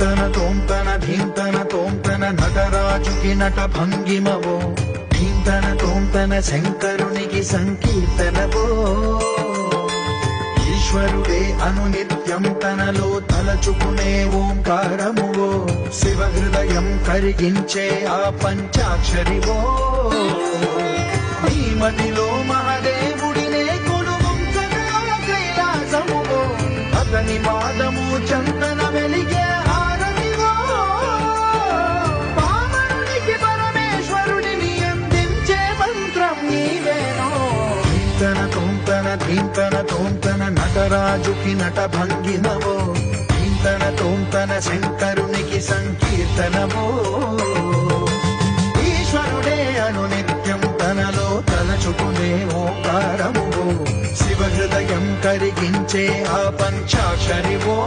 ధీంతన తోంతన ధీంతన తోంతన నటరాజుకి నట భంగిమవో ధీంతన తోంతన శంకరునికి సంకీర్తనవో ఈశ్వరుడే అనునిత్యం తనలో తలచుకునే ఓంకారమువో శివ హృదయం కరిగించే ఆ పంచాక్షరివో నీ మదిలో మహాదేవుడినే కొలువుంచగా కైలాసమువో అతని పాదము చందన వెలిగే హారతివో పావనునికి పరమేశ్వరుడిని అందించే మంత్రం నీవేనో ధీంతన తోంతన ధీంతన తోంతన నటరాజుకి నట భంగిమవో ధీంతన తోంతన శంకరునికి సంకీర్తనవో ఈశ్వరుడే అనునిత్యం తనలో తలచుకునే ఓంకారమువో శివ హృదయం కరిగించే ఆ పంచాక్షరివో